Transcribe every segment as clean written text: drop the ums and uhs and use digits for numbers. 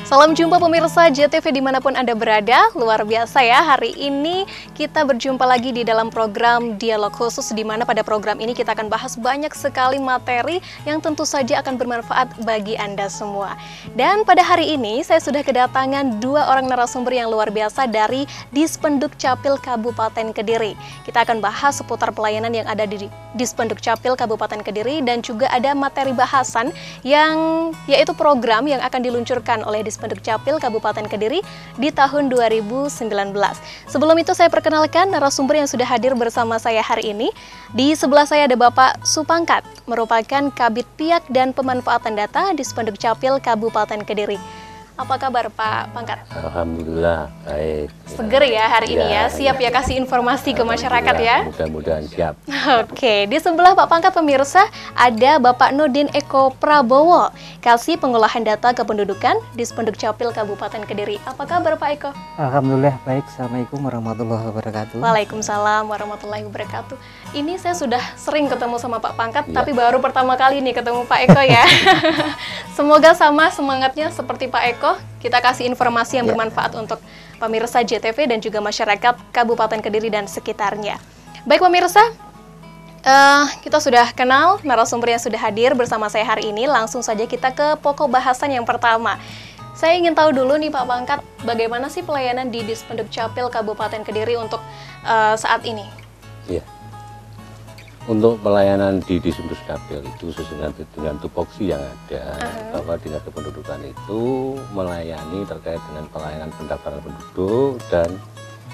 Salam jumpa pemirsa JTV dimanapun Anda berada. Luar biasa ya, hari ini kita berjumpa lagi di dalam program Dialog Khusus, di mana pada program ini kita akan bahas banyak sekali materi yang tentu saja akan bermanfaat bagi Anda semua. Dan pada hari ini saya sudah kedatangan dua orang narasumber yang luar biasa dari Dispenduk Capil Kabupaten Kediri. Kita akan bahas seputar pelayanan yang ada di Dispenduk Capil Kabupaten Kediri, dan juga ada materi bahasan yang yaitu program yang akan diluncurkan oleh Dispenduk Capil Kabupaten Kediri di tahun 2019. Sebelum itu saya perkenalkan narasumber yang sudah hadir bersama saya hari ini. Di sebelah saya ada Bapak Supangkat, merupakan Kabid Piak dan Pemanfaatan Data Dispenduk Capil Kabupaten Kediri. Apa kabar Pak Pangkat? Alhamdulillah baik. Seger ya hari ini ya, siap ya kasih informasi ke masyarakat ya? Mudah-mudahan siap. Oke, di sebelah Pak Pangkat pemirsa ada Bapak Nurdin Eko Prabowo, Kasih Pengolahan Data Kependudukan Dispenduk Capil Kabupaten Kediri. Apa kabar Pak Eko? Alhamdulillah baik. Assalamualaikum warahmatullahi wabarakatuh. Waalaikumsalam warahmatullahi wabarakatuh. Ini saya sudah sering ketemu sama Pak Pangkat, tapi baru pertama kali nih ketemu Pak Eko ya. Semoga sama semangatnya seperti Pak Eko. Kita kasih informasi yang bermanfaat untuk pemirsa JTV dan juga masyarakat Kabupaten Kediri dan sekitarnya. Baik pemirsa, kita sudah kenal narasumber yang sudah hadir bersama saya hari ini. Langsung saja kita ke pokok bahasan yang pertama. Saya ingin tahu dulu nih Pak Pangkat, bagaimana sih pelayanan di Dispenduk Capil Kabupaten Kediri untuk saat ini? Iya. Untuk pelayanan di Dispenduk Capil itu sesuai dengan tupoksi yang ada, bahwa Dinas Kependudukan itu melayani terkait dengan pelayanan pendaftaran penduduk dan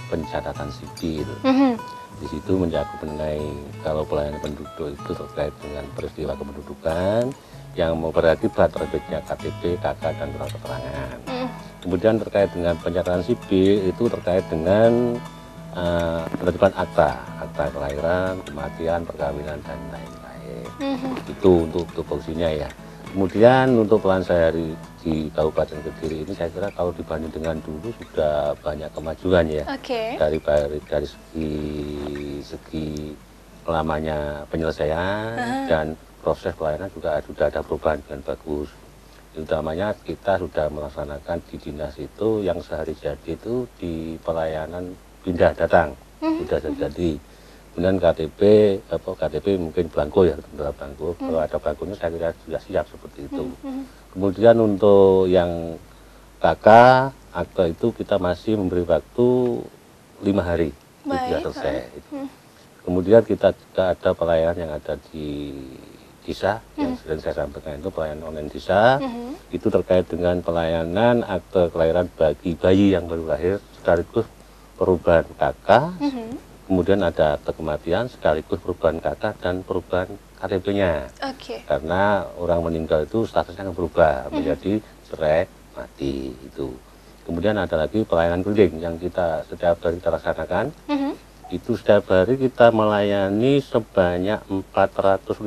pencatatan sipil. Di situ mencakup mengenai kalau pelayanan penduduk itu terkait dengan peristiwa kependudukan yang berakibat terbitnya KTP, KK, dan surat keterangan. Kemudian terkait dengan pencatatan sipil itu terkait dengan penerbitan akta kelahiran, kematian, perkawinan, dan lain-lain. Itu untuk tupoksinya ya. Kemudian untuk pelayanan sehari di Kabupaten Kediri ini saya kira kalau dibanding dengan dulu sudah banyak kemajuan ya. Dari segi lamanya penyelesaian dan proses pelayanan juga sudah ada perubahan dengan bagus. Utamanya kita sudah melaksanakan di dinas itu yang sehari jadi itu di pelayanan pindah datang sudah jadi. Kemudian KTP mungkin blanko ya, blanko. Kalau ada blankonya saya kira sudah siap seperti itu. Kemudian untuk yang KK akta itu kita masih memberi waktu 5 hari sudah selesai. Kemudian kita juga ada pelayanan yang ada di desa yang sering saya sampaikan, itu pelayanan online desa. Itu terkait dengan pelayanan akte kelahiran bagi bayi yang baru lahir sekaligus perubahan KK, kemudian ada akte kematian sekaligus perubahan KK dan perubahan KTP-nya. Karena orang meninggal itu statusnya akan berubah menjadi cerai mati itu. Kemudian ada lagi pelayanan keliling yang kita setiap hari kita laksanakan. Itu setiap hari kita melayani sebanyak 450.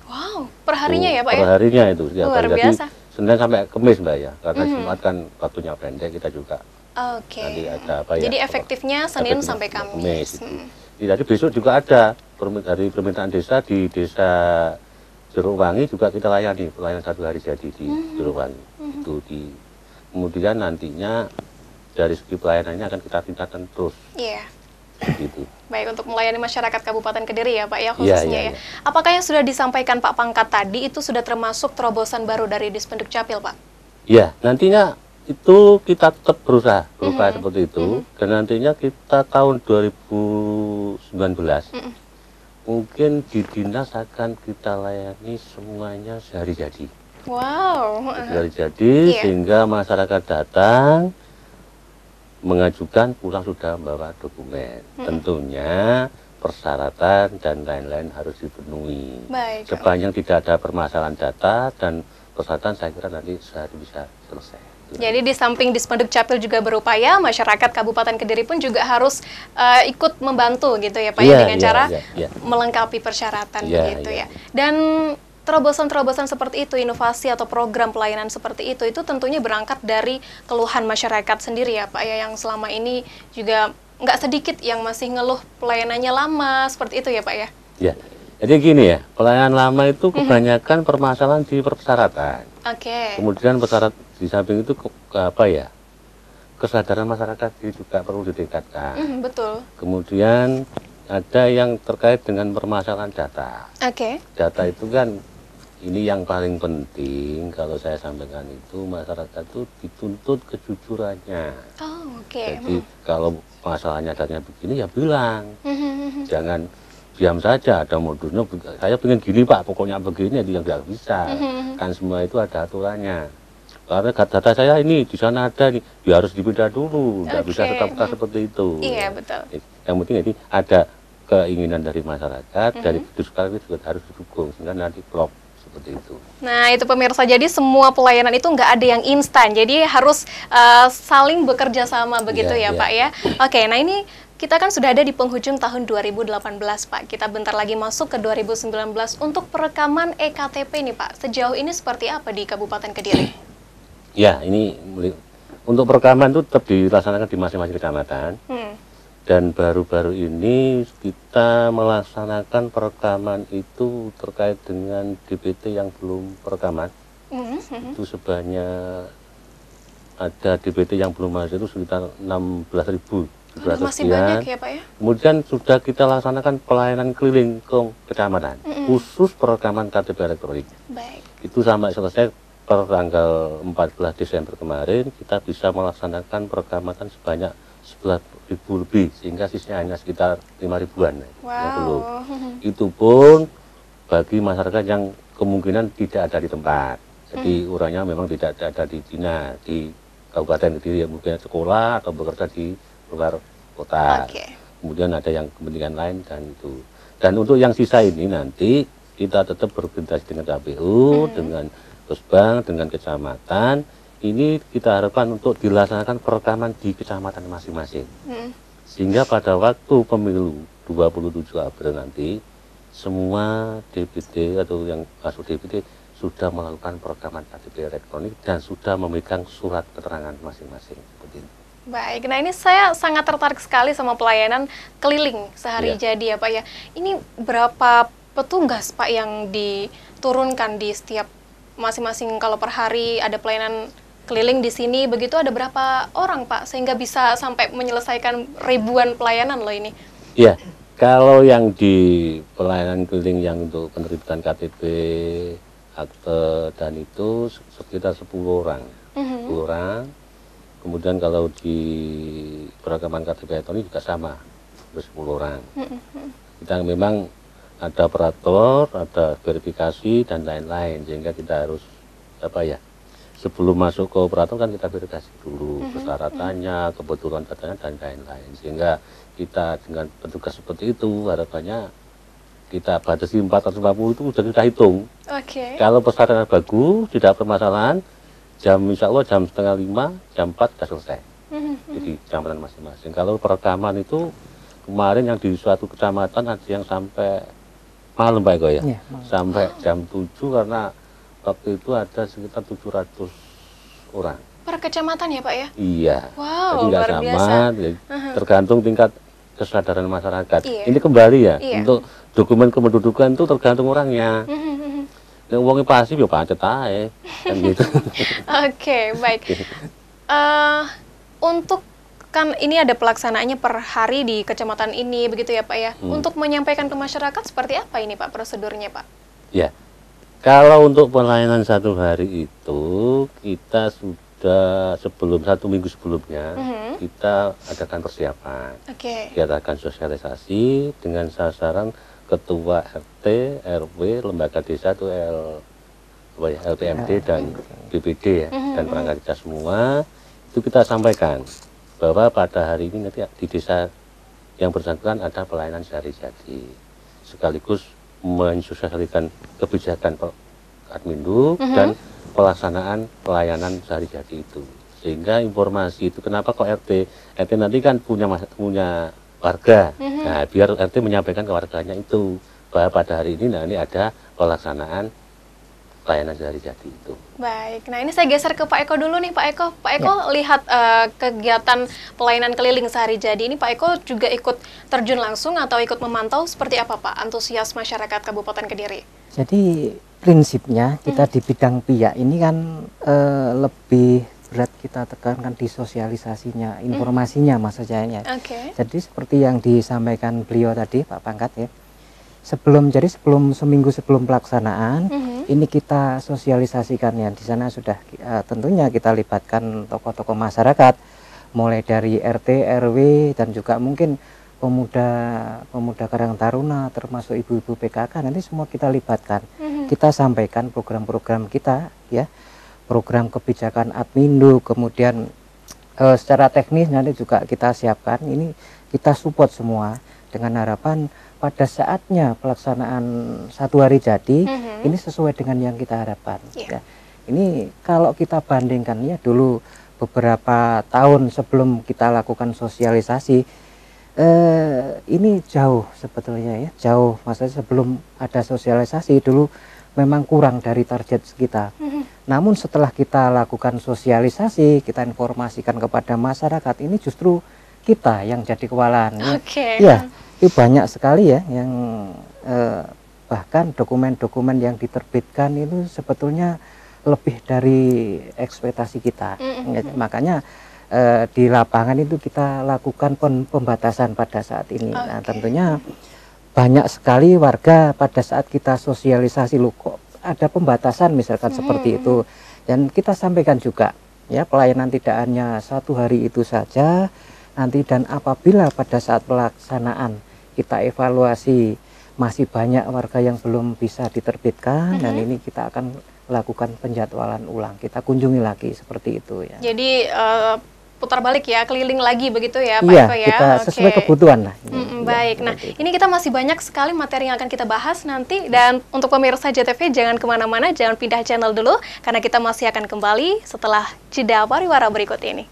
Wow, perharinya ya Pak ya? Perharinya itu setiap luar hari. biasa. Jadi Senin sampai Kamis Mbak ya, karena Jumat kan waktunya pendek, kita juga. Nanti ada apa ya? Jadi efektifnya Senin sampai Kamis. Jadi besok juga ada dari permintaan desa di desa Jerowangi juga kita layani pelayanan 1 hari jadi di Jerowangi. Itu kemudian nantinya dari segi pelayanannya akan kita tingkatkan terus. Gitu. Baik, untuk melayani masyarakat Kabupaten Kediri ya Pak ya khususnya ya. Apakah yang sudah disampaikan Pak Pangkat tadi itu sudah termasuk terobosan baru dari Dispenduk Capil Pak? Ya, nantinya itu kita tetap berusaha seperti itu. Dan nantinya kita tahun 2019 mungkin di dinas akan kita layani semuanya sehari jadi. Wow. Sehari jadi sehingga masyarakat datang mengajukan pulang sudah membawa dokumen. Tentunya persyaratan dan lain-lain harus dipenuhi. Sepanjang tidak ada permasalahan data dan persyaratan, saya kira nanti sehari bisa selesai. Jadi di samping Dispenduk Capil juga berupaya, masyarakat Kabupaten Kediri pun juga harus ikut membantu gitu ya Pak ya, dengan cara melengkapi persyaratan begitu ya. Dan terobosan-terobosan seperti itu, inovasi atau program pelayanan seperti itu tentunya berangkat dari keluhan masyarakat sendiri ya Pak ya, yang selama ini juga nggak sedikit yang masih ngeluh pelayanannya lama, seperti itu ya Pak ya? Ya, jadi gini ya, pelayanan lama itu kebanyakan permasalahan di persyaratan. Oke. Kemudian di samping itu kesadaran masyarakat juga perlu ditingkatkan. Betul. Kemudian ada yang terkait dengan permasalahan data. Oke. Data itu kan ini yang paling penting kalau saya sampaikan itu masyarakat itu dituntut kejujurannya. Oh, oke. Jadi kalau masalahnya datanya begini ya bilang, jangan diam saja. Ada modusnya, saya pengen gini Pak, pokoknya begini itu yang nggak bisa. Kan semua itu ada aturannya. Karena data saya ini di sana ada nih, ya harus dipindah dulu, nggak bisa serta-merta seperti itu. Iya, betul. Yang penting ini ada keinginan dari masyarakat, dari sekarang itu juga harus didukung sehingga nanti klop seperti itu. Nah, itu pemirsa, jadi semua pelayanan itu nggak ada yang instan, jadi harus saling bekerja sama begitu ya Pak ya. Oke, nah ini kita kan sudah ada di penghujung tahun 2018 Pak, kita bentar lagi masuk ke 2019 untuk perekaman EKTP nih Pak, sejauh ini seperti apa di Kabupaten Kediri? Ya, ini untuk perekaman itu tetap dilaksanakan di masing-masing kecamatan. Dan baru-baru ini kita melaksanakan perekaman itu terkait dengan DPT yang belum perekaman. Itu sebanyak ada DPT yang belum masuk itu sekitar 16.700 masih banyak ya Pak ya? Kemudian sudah kita laksanakan pelayanan keliling ke kecamatan, khusus perekaman KTP elektronik. Baik. Itu sampai selesai per tanggal 14 Desember kemarin kita bisa melaksanakan perekaman sebanyak 11.000 lebih sehingga sisanya hanya sekitar 5.000-an. Wow. Itu pun bagi masyarakat yang kemungkinan tidak ada di tempat. Jadi orangnya memang tidak ada di dinas di Kabupaten Kediri, mungkin sekolah atau bekerja di luar kota. Kemudian ada yang kepentingan lain dan itu. Dan untuk yang sisa ini nanti kita tetap berkoordinasi dengan KPU, dengan Pusbang, dengan kecamatan. Ini kita harapkan untuk dilaksanakan perekaman di kecamatan masing-masing. Sehingga pada waktu pemilu 27 April nanti, semua DPT atau yang masuk DPT sudah melakukan perekaman KTP elektronik dan sudah memegang surat keterangan masing-masing. Seperti itu. Baik, nah ini saya sangat tertarik sekali sama pelayanan keliling sehari jadi ya Pak ya. Ini berapa petugas Pak yang diturunkan di setiap masing-masing, kalau per hari ada pelayanan keliling di sini, begitu ada berapa orang Pak sehingga bisa sampai menyelesaikan ribuan pelayanan loh ini? Iya, kalau yang di pelayanan keliling yang untuk penerbitan KTP, akte dan itu sekitar 10 orang. 10 orang. Kemudian kalau di perekaman KTP elektronik juga sama, 10 orang. Kita memang ada operator, ada verifikasi dan lain-lain, sehingga kita harus sebelum masuk ke operator kan kita verifikasi dulu persyaratannya, kebetulan datanya dan lain-lain, sehingga kita dengan petugas seperti itu harapannya kita batasi 450 itu sudah kita hitung. Kalau persyaratan bagus, tidak permasalahan, insya Allah jam 4:30, jam 4 sudah selesai. Jadi kecamatan masing-masing. Kalau perekaman itu kemarin yang di suatu kecamatan ada yang sampai malam Pak Eko ya, sampai jam 7 karena waktu itu ada sekitar 700 orang. Per kecamatan ya Pak ya? Iya. Wow, jadi nggak luar sama, biasa. Tergantung tingkat kesadaran masyarakat. Ini kembali ya, untuk dokumen kependudukan itu tergantung orangnya. Yang uangnya pasif ya pacet aja, kan gitu. Baik. Untuk kan ini ada pelaksanaannya per hari di kecamatan ini begitu ya Pak ya. Untuk menyampaikan ke masyarakat seperti apa ini Pak prosedurnya Pak? Ya, kalau untuk pelayanan satu hari itu kita sudah satu minggu sebelumnya kita adakan persiapan. Kita adakan sosialisasi dengan sasaran ketua RT, RW, lembaga desa itu LPMD dan BPD ya, dan perangkat desa semua itu kita sampaikan bahwa pada hari ini nanti di desa yang bersangkutan ada pelayanan sehari jadi, sekaligus mensosialisasikan kebijakan Admindu dan pelaksanaan pelayanan sehari jadi itu, sehingga informasi itu kenapa kok RT nanti kan punya warga, nah biar RT menyampaikan ke warganya itu bahwa pada hari ini ini ada pelaksanaan pelayanan sehari jadi itu. Baik, nah ini saya geser ke Pak Eko dulu nih Pak Eko lihat kegiatan pelayanan keliling sehari jadi ini Pak Eko juga ikut terjun langsung atau ikut memantau seperti apa Pak antusias masyarakat Kabupaten Kediri? Jadi prinsipnya kita di bidang PIA ini kan lebih berat kita tekankan di sosialisasinya, informasinya Mas Jaya. Jadi seperti yang disampaikan beliau tadi Pak Pangkat ya. Sebelum seminggu sebelum pelaksanaan ini kita sosialisasikan ya. Di sana sudah tentunya kita libatkan tokoh-tokoh masyarakat mulai dari RT, RW dan juga mungkin pemuda Karang Taruna termasuk ibu-ibu PKK, nanti semua kita libatkan. Kita sampaikan program-program kita ya, program kebijakan Admindu, kemudian secara teknis nanti juga kita siapkan, ini kita support semua dengan harapan pada saatnya pelaksanaan 1 hari jadi ini sesuai dengan yang kita harapkan ya. Ini kalau kita bandingkan ya dulu beberapa tahun sebelum kita lakukan sosialisasi, ini jauh sebetulnya ya, jauh. Maksudnya sebelum ada sosialisasi dulu memang kurang dari target kita. Namun setelah kita lakukan sosialisasi, kita informasikan kepada masyarakat, ini justru kita yang jadi kewalahan ya. Ya, itu banyak sekali ya yang bahkan dokumen-dokumen yang diterbitkan itu sebetulnya lebih dari ekspektasi kita. Makanya di lapangan itu kita lakukan pembatasan pada saat ini. Nah, tentunya banyak sekali warga pada saat kita sosialisasi, loh kok ada pembatasan misalkan seperti itu. Dan kita sampaikan juga ya, pelayanan tidak hanya 1 hari itu saja nanti, dan apabila pada saat pelaksanaan kita evaluasi masih banyak warga yang belum bisa diterbitkan, dan ini kita akan lakukan penjadwalan ulang, kita kunjungi lagi seperti itu ya. Jadi putar balik ya, keliling lagi begitu ya Pak Iya, Eko ya. kita sesuai kebutuhan lah. Baik, nah ini kita masih banyak sekali materi yang akan kita bahas nanti, dan untuk pemirsa JTV jangan kemana-mana, jangan pindah channel dulu karena kita masih akan kembali setelah jeda pariwara berikut ini.